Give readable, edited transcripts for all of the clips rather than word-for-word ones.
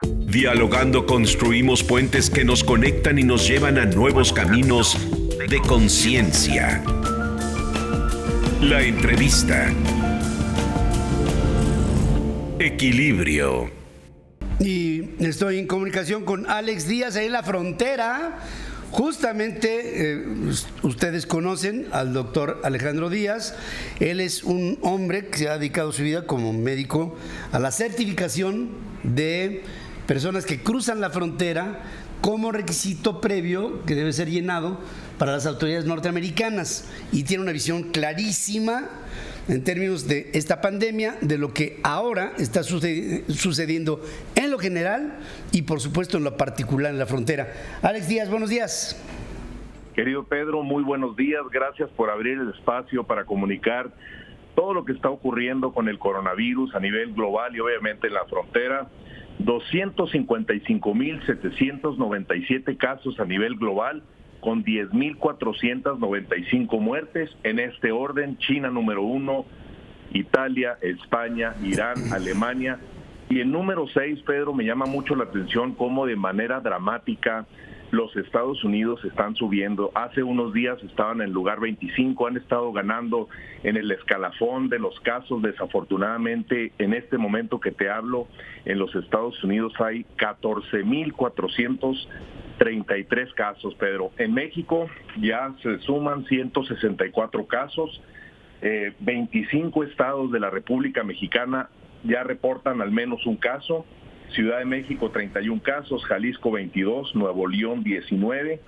Dialogando construimos puentes que nos conectan y nos llevan a nuevos caminos de conciencia. La entrevista. Equilibrio. Y estoy en comunicación con Alex Díaz ahí en la frontera. Justamente ustedes conocen al doctor Alejandro Díaz. Él es un hombre que se ha dedicado su vida como médico a la certificación de personas que cruzan la frontera como requisito previo que debe ser llenado para las autoridades norteamericanas, y tiene una visión clarísima en términos de esta pandemia, de lo que ahora está sucediendo en lo general y por supuesto en lo particular en la frontera. Alex Díaz, buenos días. Querido Pedro, muy buenos días. Gracias por abrir el espacio para comunicar todo lo que está ocurriendo con el coronavirus a nivel global y obviamente en la frontera. 255,797 casos a nivel global, con 10,495 muertes. En este orden: China número 1, Italia, España, Irán, Alemania. Y el número 6, Pedro, me llama mucho la atención cómo de manera dramática los Estados Unidos están subiendo. Hace unos días estaban en el lugar 25, han estado ganando en el escalafón de los casos. Desafortunadamente, en este momento que te hablo, en los Estados Unidos hay 14,433 casos, Pedro. En México ya se suman 164 casos. 25 estados de la República Mexicana ya reportan al menos un caso. Ciudad de México 31 casos, Jalisco 22, Nuevo León 19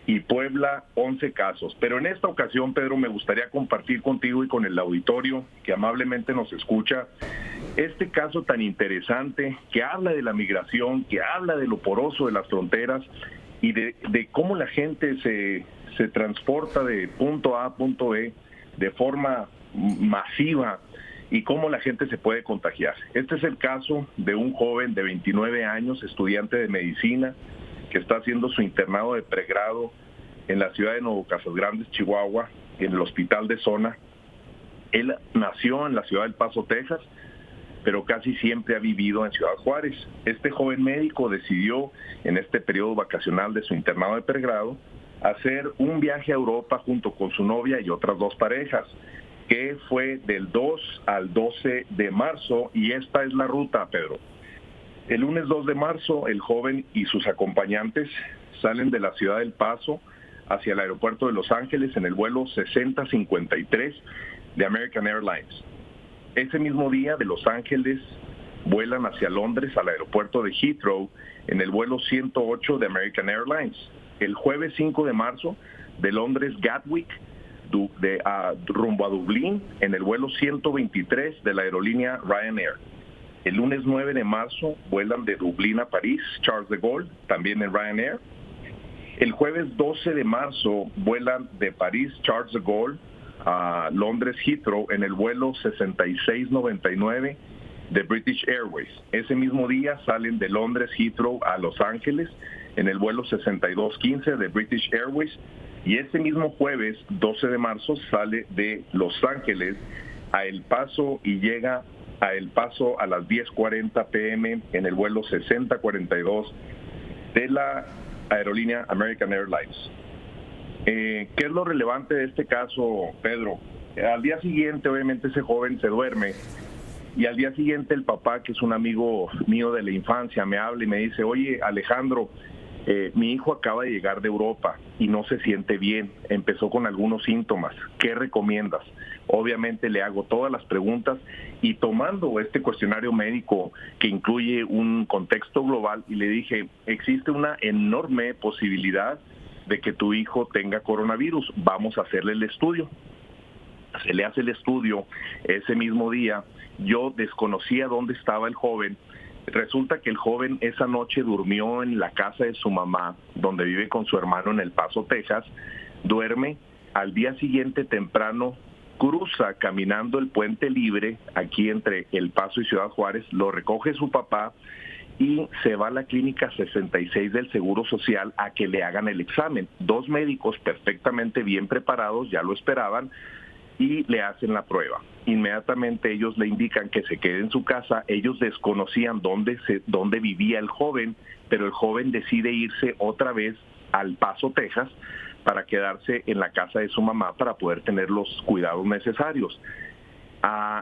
y Puebla 11 casos. Pero en esta ocasión, Pedro, me gustaría compartir contigo y con el auditorio que amablemente nos escucha este caso tan interesante que habla de la migración, que habla de lo poroso de las fronteras y de cómo la gente se transporta de punto A a punto B de forma masiva y cómo la gente se puede contagiar. Este es el caso de un joven de 29 años, estudiante de medicina, que está haciendo su internado de pregrado en la ciudad de Nuevo Casas Grandes, Chihuahua, en el hospital de zona. Él nació en la ciudad del Paso, Texas, pero casi siempre ha vivido en Ciudad Juárez. Este joven médico decidió, en este periodo vacacional de su internado de pregrado, hacer un viaje a Europa junto con su novia y otras dos parejas, que fue del 2 al 12 de marzo, y esta es la ruta, Pedro. El lunes 2 de marzo, el joven y sus acompañantes salen de la ciudad del Paso hacia el aeropuerto de Los Ángeles en el vuelo 6053 de American Airlines. Ese mismo día, de Los Ángeles vuelan hacia Londres al aeropuerto de Heathrow en el vuelo 108 de American Airlines. El jueves 5 de marzo, de Londres Gatwick rumbo a Dublín en el vuelo 123 de la aerolínea Ryanair. El lunes 9 de marzo vuelan de Dublín a París, Charles de Gaulle, también en Ryanair. El jueves 12 de marzo vuelan de París, Charles de Gaulle, a Londres Heathrow en el vuelo 6699 de British Airways. Ese mismo día salen de Londres Heathrow a Los Ángeles en el vuelo 6215 de British Airways. Y ese mismo jueves, 12 de marzo, sale de Los Ángeles a El Paso y llega a El Paso a las 10:40 p.m. en el vuelo 6042 de la aerolínea American Airlines. ¿Qué es lo relevante de este caso, Pedro? Al día siguiente, obviamente, ese joven se duerme y al día siguiente el papá, que es un amigo mío de la infancia, me habla y me dice: oye, Alejandro, mi hijo acaba de llegar de Europa y no se siente bien, empezó con algunos síntomas, ¿qué recomiendas? Obviamente le hago todas las preguntas y tomando este cuestionario médico que incluye un contexto global, y le dije: existe una enorme posibilidad de que tu hijo tenga coronavirus, vamos a hacerle el estudio. Se le hace el estudio ese mismo día. Yo desconocía dónde estaba el joven. Resulta que el joven esa noche durmió en la casa de su mamá, donde vive con su hermano en El Paso, Texas. Duerme, al día siguiente temprano cruza caminando el puente libre aquí entre El Paso y Ciudad Juárez, lo recoge su papá y se va a la clínica 66 del Seguro Social a que le hagan el examen. Dos médicos perfectamente bien preparados ya lo esperaban. y le hacen la prueba. Inmediatamente ellos le indican que se quede en su casa. Ellos desconocían dónde vivía el joven, pero el joven decide irse otra vez al Paso, Texas, para quedarse en la casa de su mamá para poder tener los cuidados necesarios.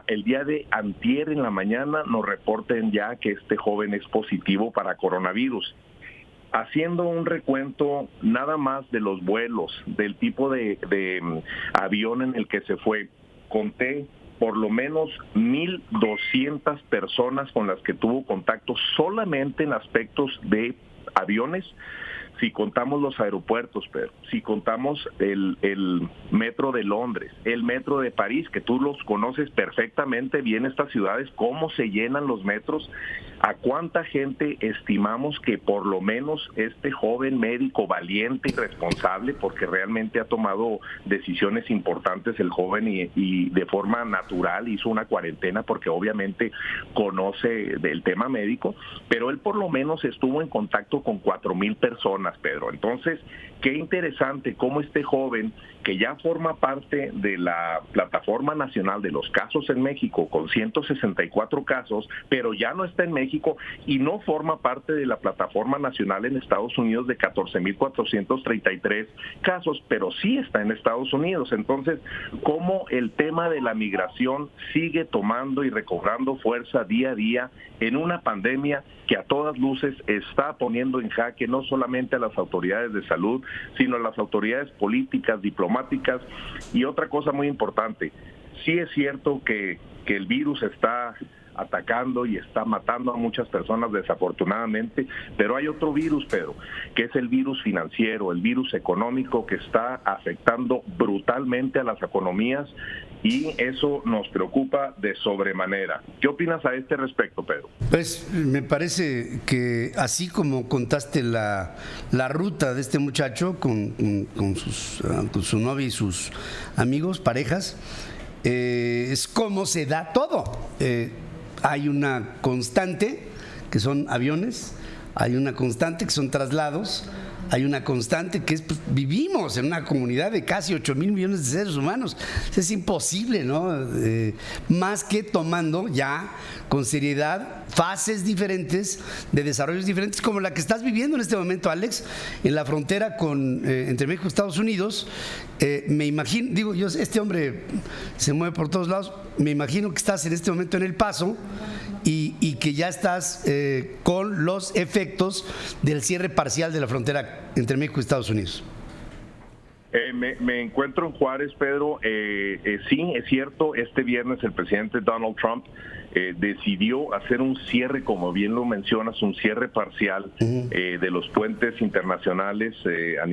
El día de antier en la mañana nos reporten ya que este joven es positivo para coronavirus. Haciendo un recuento nada más de los vuelos, del tipo de avión en el que se fue, conté por lo menos 1,200 personas con las que tuvo contacto solamente en aspectos de aviones. Si contamos los aeropuertos, pero si contamos el metro de Londres, el metro de París, que tú los conoces perfectamente bien estas ciudades, cómo se llenan los metros, a cuánta gente estimamos que por lo menos este joven médico valiente y responsable, porque realmente ha tomado decisiones importantes el joven y de forma natural hizo una cuarentena porque obviamente conoce del tema médico, pero él por lo menos estuvo en contacto con 4,000 personas, Pedro. Entonces, qué interesante cómo este joven, que ya forma parte de la plataforma nacional de los casos en México, con 164 casos, pero ya no está en México y no forma parte de la plataforma nacional en Estados Unidos de 14,433 casos, pero sí está en Estados Unidos. Entonces, cómo el tema de la migración sigue tomando y recobrando fuerza día a día en una pandemia que a todas luces está poniendo en jaque no solamente a las autoridades de salud, sino a las autoridades políticas, diplomáticas. Y otra cosa muy importante, sí es cierto que el virus está atacando y está matando a muchas personas desafortunadamente, pero hay otro virus, Pedro, que es el virus financiero, el virus económico que está afectando brutalmente a las economías y eso nos preocupa de sobremanera. ¿Qué opinas a este respecto, Pedro? Pues me parece que así como contaste la ruta de este muchacho con su novia y sus amigos, parejas, es como se da todo. Hay una constante que son aviones, hay una constante que son traslados, hay una constante que es, pues, vivimos en una comunidad de casi 8,000 millones de seres humanos. Es imposible, ¿no? Más que tomando ya con seriedad fases diferentes, de desarrollos diferentes, como la que estás viviendo en este momento, Alex, en la frontera entre México y Estados Unidos. Me imagino, digo, este hombre se mueve por todos lados, me imagino que estás en este momento en El Paso y que ya estás con los efectos del cierre parcial de la frontera entre México y Estados Unidos. Me encuentro en Juárez, Pedro. Sí, es cierto, este viernes el presidente Donald Trump decidió hacer un cierre, como bien lo mencionas, un cierre parcial de los puentes internacionales a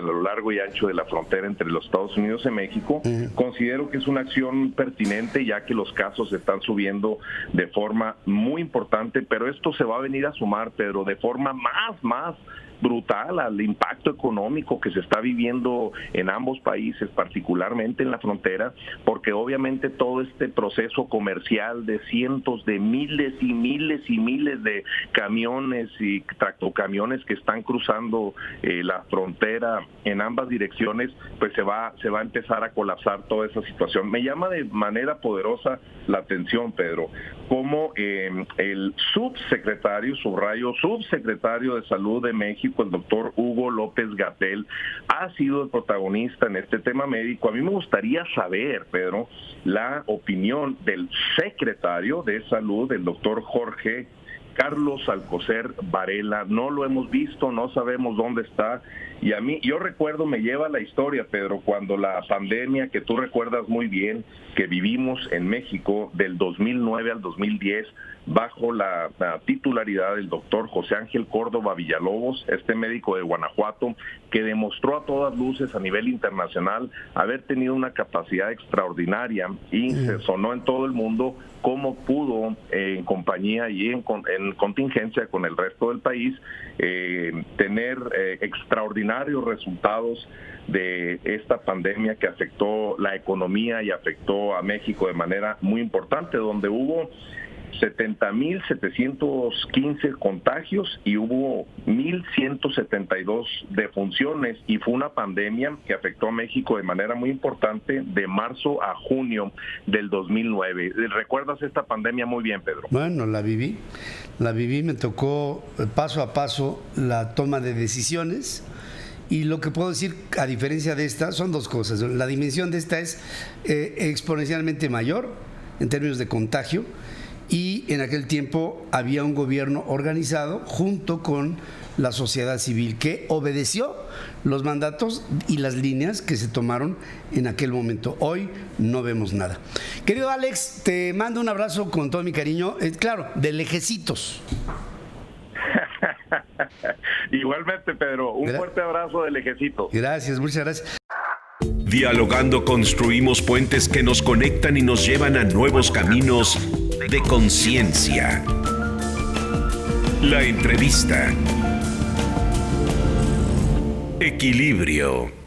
lo largo y ancho de la frontera entre los Estados Unidos y México. Considero que es una acción pertinente ya que los casos están subiendo de forma muy importante, pero esto se va a venir a sumar, Pedro, de forma más brutal al impacto económico que se está viviendo en ambos países, particularmente en la frontera, porque obviamente todo este proceso comercial de cientos de miles y miles y miles de camiones y tractocamiones que están cruzando la frontera en ambas direcciones, pues se va a empezar a colapsar toda esa situación. Me llama de manera poderosa la atención, Pedro, cómo el subsecretario de Salud de México, el doctor Hugo López-Gatell, ha sido el protagonista en este tema médico. A mí me gustaría saber, Pedro, la opinión del secretario de Salud, el doctor Jorge Carlos Alcocer Varela. No lo hemos visto, no sabemos dónde está. Y yo recuerdo, me lleva la historia, Pedro, cuando la pandemia, que tú recuerdas muy bien, que vivimos en México del 2009 al 2010, bajo la titularidad del doctor José Ángel Córdoba Villalobos, este médico de Guanajuato, que demostró a todas luces a nivel internacional haber tenido una capacidad extraordinaria y se sonó en todo el mundo cómo pudo, en compañía y en contingencia con el resto del país, tener extraordinarios resultados de esta pandemia que afectó la economía y afectó a México de manera muy importante, donde hubo 70,715 contagios y hubo 1,172 defunciones, y fue una pandemia que afectó a México de manera muy importante de marzo a junio del 2009. ¿Recuerdas esta pandemia muy bien, Pedro? Bueno, la viví, me tocó paso a paso la toma de decisiones. Y lo que puedo decir, a diferencia de esta, son dos cosas. La dimensión de esta es exponencialmente mayor en términos de contagio, y en aquel tiempo había un gobierno organizado junto con la sociedad civil que obedeció los mandatos y las líneas que se tomaron en aquel momento. Hoy no vemos nada. Querido Alex, te mando un abrazo con todo mi cariño, claro, de lejecitos. Igualmente, Pedro, un fuerte abrazo de lejecitos. Gracias, muchas gracias. Dialogando construimos puentes que nos conectan y nos llevan a nuevos caminos de conciencia. La entrevista. Equilibrio.